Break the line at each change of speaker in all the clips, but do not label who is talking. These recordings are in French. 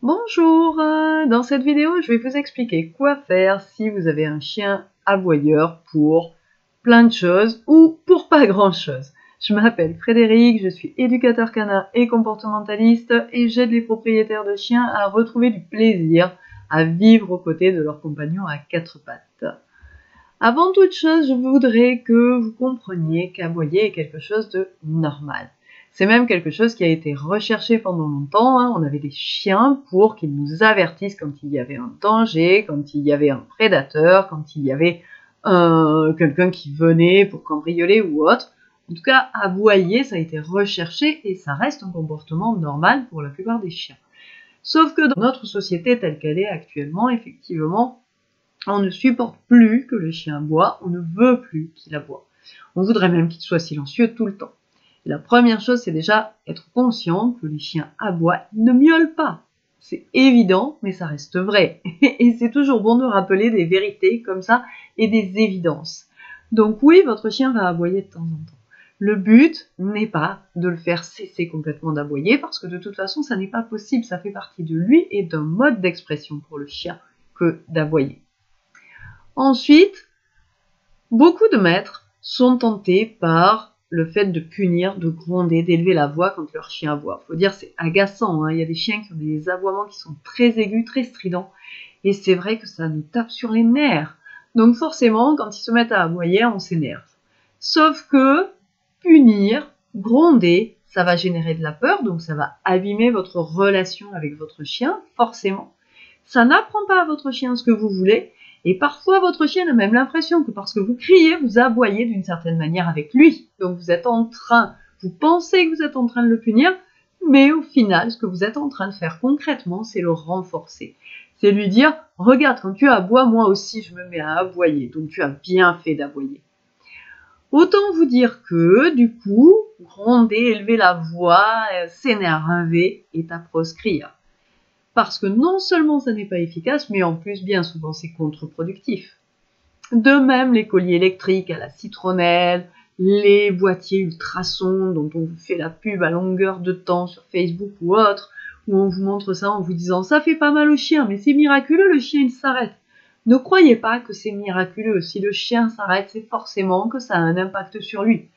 Bonjour, dans cette vidéo, je vais vous expliquer quoi faire si vous avez un chien aboyeur pour plein de choses ou pour pas grand chose. Je m'appelle Frédéric, je suis éducateur canin et comportementaliste et j'aide les propriétaires de chiens à retrouver du plaisir à vivre aux côtés de leurs compagnons à quatre pattes. Avant toute chose, je voudrais que vous compreniez qu'aboyer est quelque chose de normal. C'est même quelque chose qui a été recherché pendant longtemps. On avait des chiens pour qu'ils nous avertissent quand il y avait un danger, quand il y avait un prédateur, quand il y avait quelqu'un qui venait pour cambrioler ou autre. En tout cas, aboyer, ça a été recherché et ça reste un comportement normal pour la plupart des chiens. Sauf que dans notre société telle qu'elle est actuellement, effectivement, on ne supporte plus que le chien aboie, on ne veut plus qu'il aboie. On voudrait même qu'il soit silencieux tout le temps. La première chose, c'est déjà être conscient que les chiens aboient, ils ne miaulent pas. C'est évident, mais ça reste vrai. Et c'est toujours bon de rappeler des vérités comme ça et des évidences. Donc oui, votre chien va aboyer de temps en temps. Le but n'est pas de le faire cesser complètement d'aboyer, parce que de toute façon, ça n'est pas possible. Ça fait partie de lui et d'un mode d'expression pour le chien que d'aboyer. Ensuite, beaucoup de maîtres sont tentés par le fait de punir, de gronder, d'élever la voix quand leur chien aboie. Faut dire, c'est agaçant. Il y a des chiens qui ont des aboiements qui sont très aigus, très stridents. Et c'est vrai que ça nous tape sur les nerfs. Donc forcément, quand ils se mettent à aboyer, on s'énerve. Sauf que punir, gronder, ça va générer de la peur, donc ça va abîmer votre relation avec votre chien, forcément. Ça n'apprend pas à votre chien ce que vous voulez. Et parfois, votre chien a même l'impression que parce que vous criez, vous aboyez d'une certaine manière avec lui. Donc vous pensez que vous êtes en train de le punir, mais au final, ce que vous êtes en train de faire concrètement, c'est le renforcer. C'est lui dire, regarde, quand tu aboies, moi aussi, je me mets à aboyer. Donc tu as bien fait d'aboyer. Autant vous dire que, du coup, gronder, élever la voix, s'énerver est à proscrire. Parce que non seulement ça n'est pas efficace, mais en plus, bien souvent, c'est contre-productif. De même, les colliers électriques à la citronnelle, les boîtiers ultrasons dont on vous fait la pub à longueur de temps sur Facebook ou autre, où on vous montre ça en vous disant « ça fait pas mal au chien, mais c'est miraculeux, le chien il s'arrête ». Ne croyez pas que c'est miraculeux. Si le chien s'arrête, c'est forcément que ça a un impact sur lui.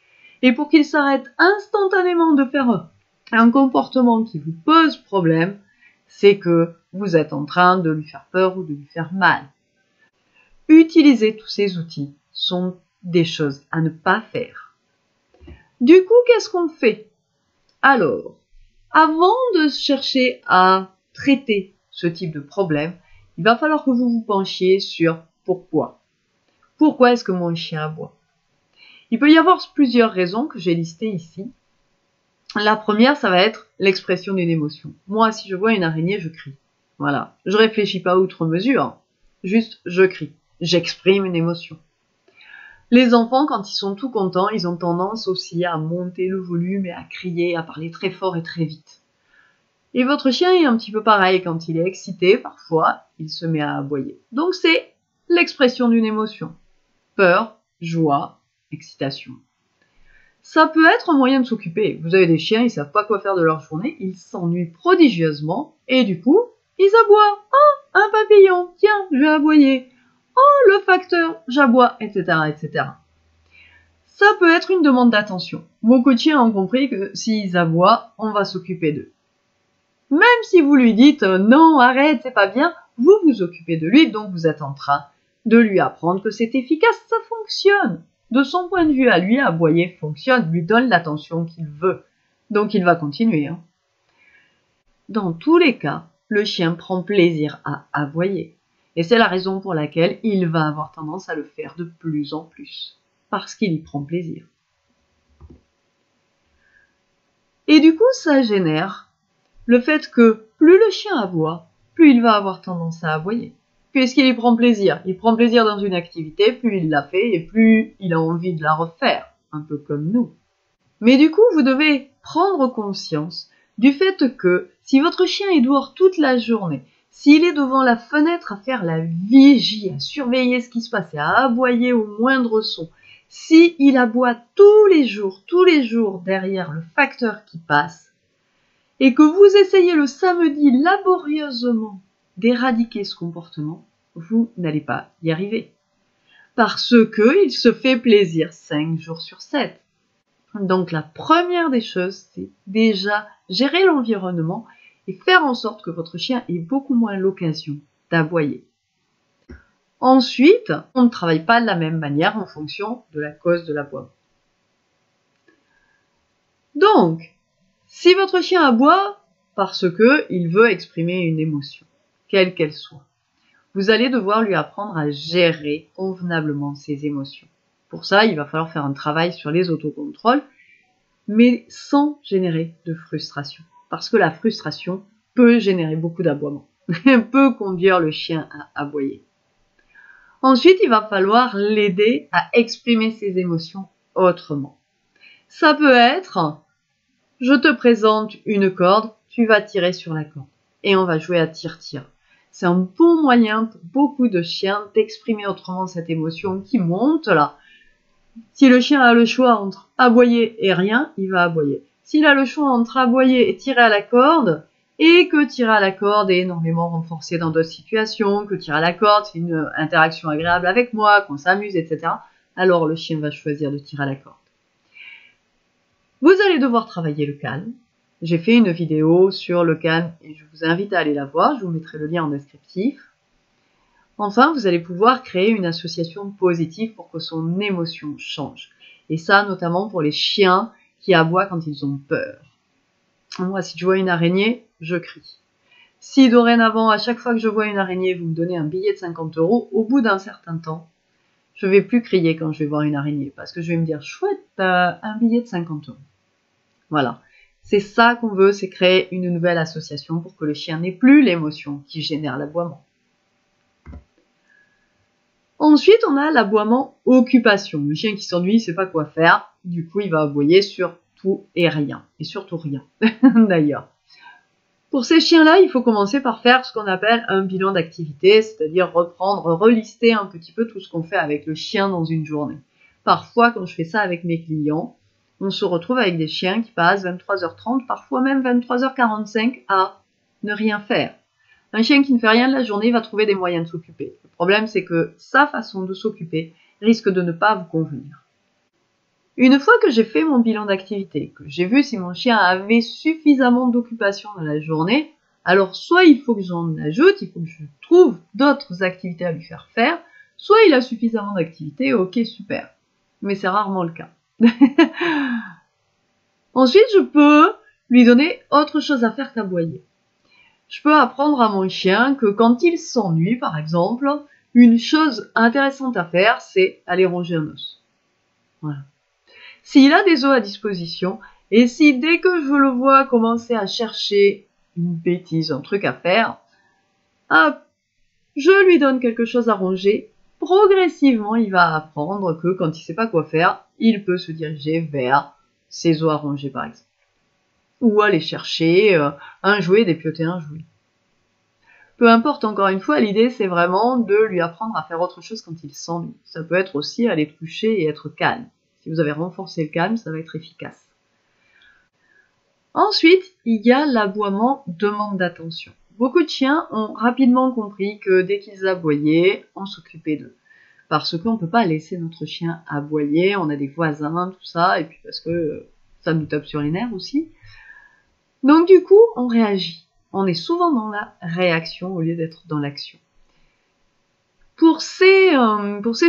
Et pour qu'il s'arrête instantanément de faire un comportement qui vous pose problème, c'est que vous êtes en train de lui faire peur ou de lui faire mal. Utiliser tous ces outils sont des choses à ne pas faire. Du coup, qu'est-ce qu'on fait? Alors, avant de chercher à traiter ce type de problème, il va falloir que vous vous penchiez sur pourquoi. Pourquoi est-ce que mon chien aboie? Il peut y avoir plusieurs raisons que j'ai listées ici. La première, ça va être l'expression d'une émotion. Moi, si je vois une araignée, je crie. Voilà. Je réfléchis pas outre mesure. Juste, je crie. J'exprime une émotion. Les enfants, quand ils sont tout contents, ils ont tendance aussi à monter le volume et à crier, à parler très fort et très vite. Et votre chien est un petit peu pareil. Quand il est excité, parfois, il se met à aboyer. Donc, c'est l'expression d'une émotion. Peur, joie, excitation. Ça peut être un moyen de s'occuper. Vous avez des chiens, ils savent pas quoi faire de leur journée, ils s'ennuient prodigieusement, et du coup, ils aboient. Oh, un papillon, tiens, je vais aboyer. Oh, le facteur, j'aboie, etc., etc. Ça peut être une demande d'attention. Beaucoup de chiens ont compris que s'ils aboient, on va s'occuper d'eux. Même si vous lui dites non, arrête, c'est pas bien, vous vous occupez de lui, donc vous êtes en train de lui apprendre que c'est efficace, ça fonctionne. De son point de vue à lui, aboyer fonctionne, lui donne l'attention qu'il veut. Donc il va continuer. Dans tous les cas, le chien prend plaisir à aboyer. Et c'est la raison pour laquelle il va avoir tendance à le faire de plus en plus. Parce qu'il y prend plaisir. Et du coup, ça génère le fait que plus le chien aboie, plus il va avoir tendance à aboyer. Puisqu'il y prend plaisir. Il prend plaisir dans une activité, plus il la fait et plus il a envie de la refaire. Un peu comme nous. Mais du coup, vous devez prendre conscience du fait que si votre chien est dehors toute la journée, s'il est devant la fenêtre à faire la vigie, à surveiller ce qui se passe et à aboyer au moindre son, s'il aboie tous les jours derrière le facteur qui passe, et que vous essayez le samedi laborieusement d'éradiquer ce comportement, vous n'allez pas y arriver. Parce qu'il se fait plaisir 5 jours sur 7. Donc la première des choses, c'est déjà gérer l'environnement et faire en sorte que votre chien ait beaucoup moins l'occasion d'aboyer. Ensuite, on ne travaille pas de la même manière en fonction de la cause de l'aboiement. Donc, si votre chien aboie parce qu'il veut exprimer une émotion, quelle qu'elle soit, vous allez devoir lui apprendre à gérer convenablement ses émotions. Pour ça, il va falloir faire un travail sur les autocontrôles, mais sans générer de frustration. Parce que la frustration peut générer beaucoup d'aboiements, peut conduire le chien à aboyer. Ensuite, il va falloir l'aider à exprimer ses émotions autrement. Ça peut être, je te présente une corde, tu vas tirer sur la corde. Et on va jouer à tire-tire. C'est un bon moyen pour beaucoup de chiens d'exprimer autrement cette émotion qui monte là. Si le chien a le choix entre aboyer et rien, il va aboyer. S'il a le choix entre aboyer et tirer à la corde, et que tirer à la corde est énormément renforcé dans d'autres situations, que tirer à la corde c'est une interaction agréable avec moi, qu'on s'amuse, etc., alors le chien va choisir de tirer à la corde. Vous allez devoir travailler le calme. J'ai fait une vidéo sur le calme et je vous invite à aller la voir, je vous mettrai le lien en descriptif. Enfin, vous allez pouvoir créer une association positive pour que son émotion change. Et ça, notamment pour les chiens qui aboient quand ils ont peur. Moi, si je vois une araignée, je crie. Si dorénavant, à chaque fois que je vois une araignée, vous me donnez un billet de 50 €, au bout d'un certain temps, je vais plus crier quand je vais voir une araignée. Parce que je vais me dire, chouette, un billet de 50 €. Voilà. C'est ça qu'on veut, c'est créer une nouvelle association pour que le chien n'ait plus l'émotion qui génère l'aboiement. Ensuite, on a l'aboiement occupation. Le chien qui s'ennuie, il sait pas quoi faire. Du coup, il va aboyer sur tout et rien. Et surtout rien, d'ailleurs. Pour ces chiens-là, il faut commencer par faire ce qu'on appelle un bilan d'activité, c'est-à-dire relister un petit peu tout ce qu'on fait avec le chien dans une journée. Parfois, quand je fais ça avec mes clients, on se retrouve avec des chiens qui passent 23h30, parfois même 23h45 à ne rien faire. Un chien qui ne fait rien de la journée va trouver des moyens de s'occuper. Le problème, c'est que sa façon de s'occuper risque de ne pas vous convenir. Une fois que j'ai fait mon bilan d'activité, que j'ai vu si mon chien avait suffisamment d'occupation dans la journée, alors soit il faut que j'en ajoute, il faut que je trouve d'autres activités à lui faire faire, soit il a suffisamment d'activités, ok, super. Mais c'est rarement le cas. Ensuite, je peux lui donner autre chose à faire qu'aboyer. Je peux apprendre à mon chien que quand il s'ennuie, par exemple, une chose intéressante à faire, c'est aller ronger un os. Voilà. S'il a des os à disposition, et si dès que je le vois commencer à chercher une bêtise, un truc à faire, hop, je lui donne quelque chose à ronger. Progressivement, il va apprendre que quand il ne sait pas quoi faire, il peut se diriger vers ses os à ronger, par exemple. Ou aller chercher un jouet, dépioter un jouet. Peu importe, encore une fois, l'idée c'est vraiment de lui apprendre à faire autre chose quand il s'ennuie. Ça peut être aussi aller toucher et être calme. Si vous avez renforcé le calme, ça va être efficace. Ensuite, il y a l'aboiement demande d'attention. Beaucoup de chiens ont rapidement compris que dès qu'ils aboyaient, on s'occupait d'eux. Parce qu'on ne peut pas laisser notre chien aboyer, on a des voisins, tout ça, et puis parce que ça nous tape sur les nerfs aussi. Donc du coup, on réagit. On est souvent dans la réaction au lieu d'être dans l'action. Pour ces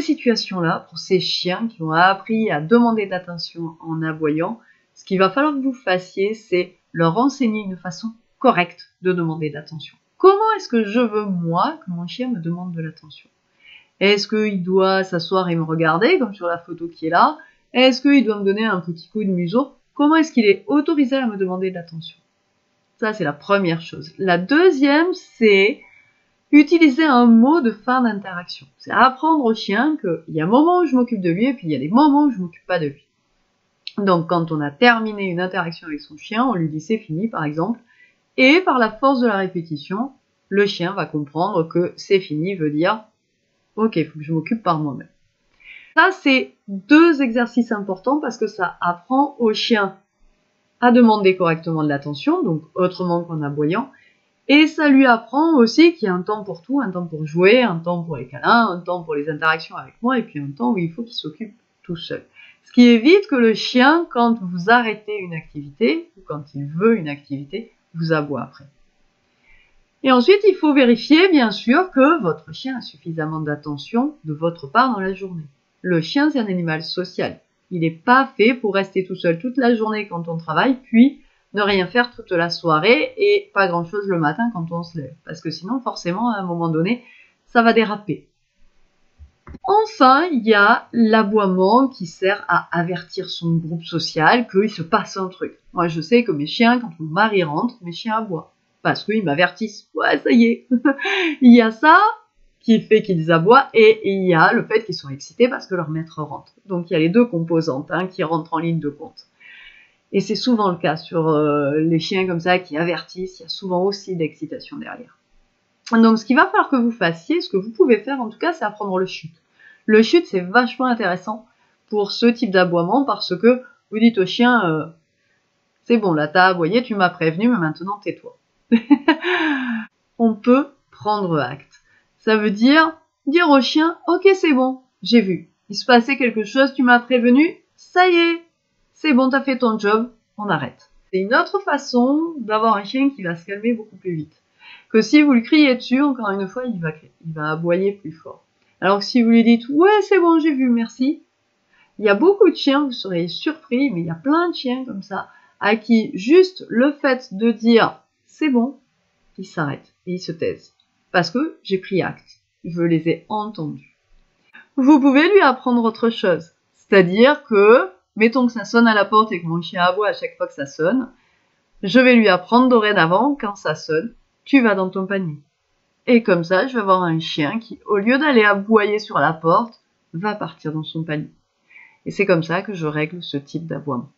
situations-là, pour ces chiens qui ont appris à demander de l'attention en aboyant, ce qu'il va falloir que vous fassiez, c'est leur enseigner une façon correcte de demander de l'attention. Comment est-ce que je veux, moi, que mon chien me demande de l'attention? Est-ce qu'il doit s'asseoir et me regarder, comme sur la photo qui est là? Est-ce qu'il doit me donner un petit coup de museau? Comment est-ce qu'il est autorisé à me demander de l'attention? Ça, c'est la première chose. La deuxième, c'est utiliser un mot de fin d'interaction. C'est apprendre au chien qu'il y a un moment où je m'occupe de lui et puis il y a des moments où je m'occupe pas de lui. Donc, quand on a terminé une interaction avec son chien, on lui dit c'est fini, par exemple, et par la force de la répétition, le chien va comprendre que c'est fini veut dire ok, il faut que je m'occupe par moi-même. Ça, c'est deux exercices importants parce que ça apprend au chien à demander correctement de l'attention, donc autrement qu'en aboyant. Et ça lui apprend aussi qu'il y a un temps pour tout, un temps pour jouer, un temps pour les câlins, un temps pour les interactions avec moi, et puis un temps où il faut qu'il s'occupe tout seul. Ce qui évite que le chien, quand vous arrêtez une activité, ou quand il veut une activité, vous aboie après. Et ensuite, il faut vérifier, bien sûr, que votre chien a suffisamment d'attention de votre part dans la journée. Le chien, c'est un animal social. Il n'est pas fait pour rester tout seul toute la journée quand on travaille, puis ne rien faire toute la soirée et pas grand-chose le matin quand on se lève. Parce que sinon, forcément, à un moment donné, ça va déraper. Enfin, il y a l'aboiement qui sert à avertir son groupe social qu'il se passe un truc. Moi, je sais que mes chiens, quand mon mari rentre, mes chiens aboient. Parce qu'ils m'avertissent. Ouais, ça y est. Il y a ça qui fait qu'ils aboient et il y a le fait qu'ils sont excités parce que leur maître rentre. Donc, il y a les deux composantes qui rentrent en ligne de compte. Et c'est souvent le cas sur les chiens comme ça qui avertissent. Il y a souvent aussi d'excitation derrière. Donc, ce qu'il va falloir que vous fassiez, ce que vous pouvez faire en tout cas, c'est apprendre le chute. Le chute, c'est vachement intéressant pour ce type d'aboiement parce que vous dites au chien c'est bon, là t'as aboyé, tu m'as prévenu, mais maintenant tais-toi. On peut prendre acte. Ça veut dire au chien ok, c'est bon, j'ai vu. Il se passait quelque chose, tu m'as prévenu, ça y est, c'est bon, t'as fait ton job, on arrête. C'est une autre façon d'avoir un chien qui va se calmer beaucoup plus vite. Que si vous lui criez dessus, encore une fois, il va aboyer plus fort. Alors que si vous lui dites « Ouais, c'est bon, j'ai vu, merci », il y a beaucoup de chiens, vous serez surpris, mais il y a plein de chiens comme ça, à qui juste le fait de dire « C'est bon », ils s'arrêtent et ils se taisent. Parce que j'ai pris acte, je les ai entendus. Vous pouvez lui apprendre autre chose. C'est-à-dire que, mettons que ça sonne à la porte et que mon chien aboie à chaque fois que ça sonne, je vais lui apprendre dorénavant, quand ça sonne, tu vas dans ton panier. Et comme ça, je vais avoir un chien qui, au lieu d'aller aboyer sur la porte, va partir dans son panier. Et c'est comme ça que je règle ce type d'aboiement.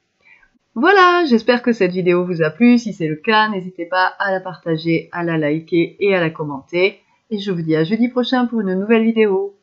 Voilà, j'espère que cette vidéo vous a plu. Si c'est le cas, n'hésitez pas à la partager, à la liker et à la commenter. Et je vous dis à jeudi prochain pour une nouvelle vidéo.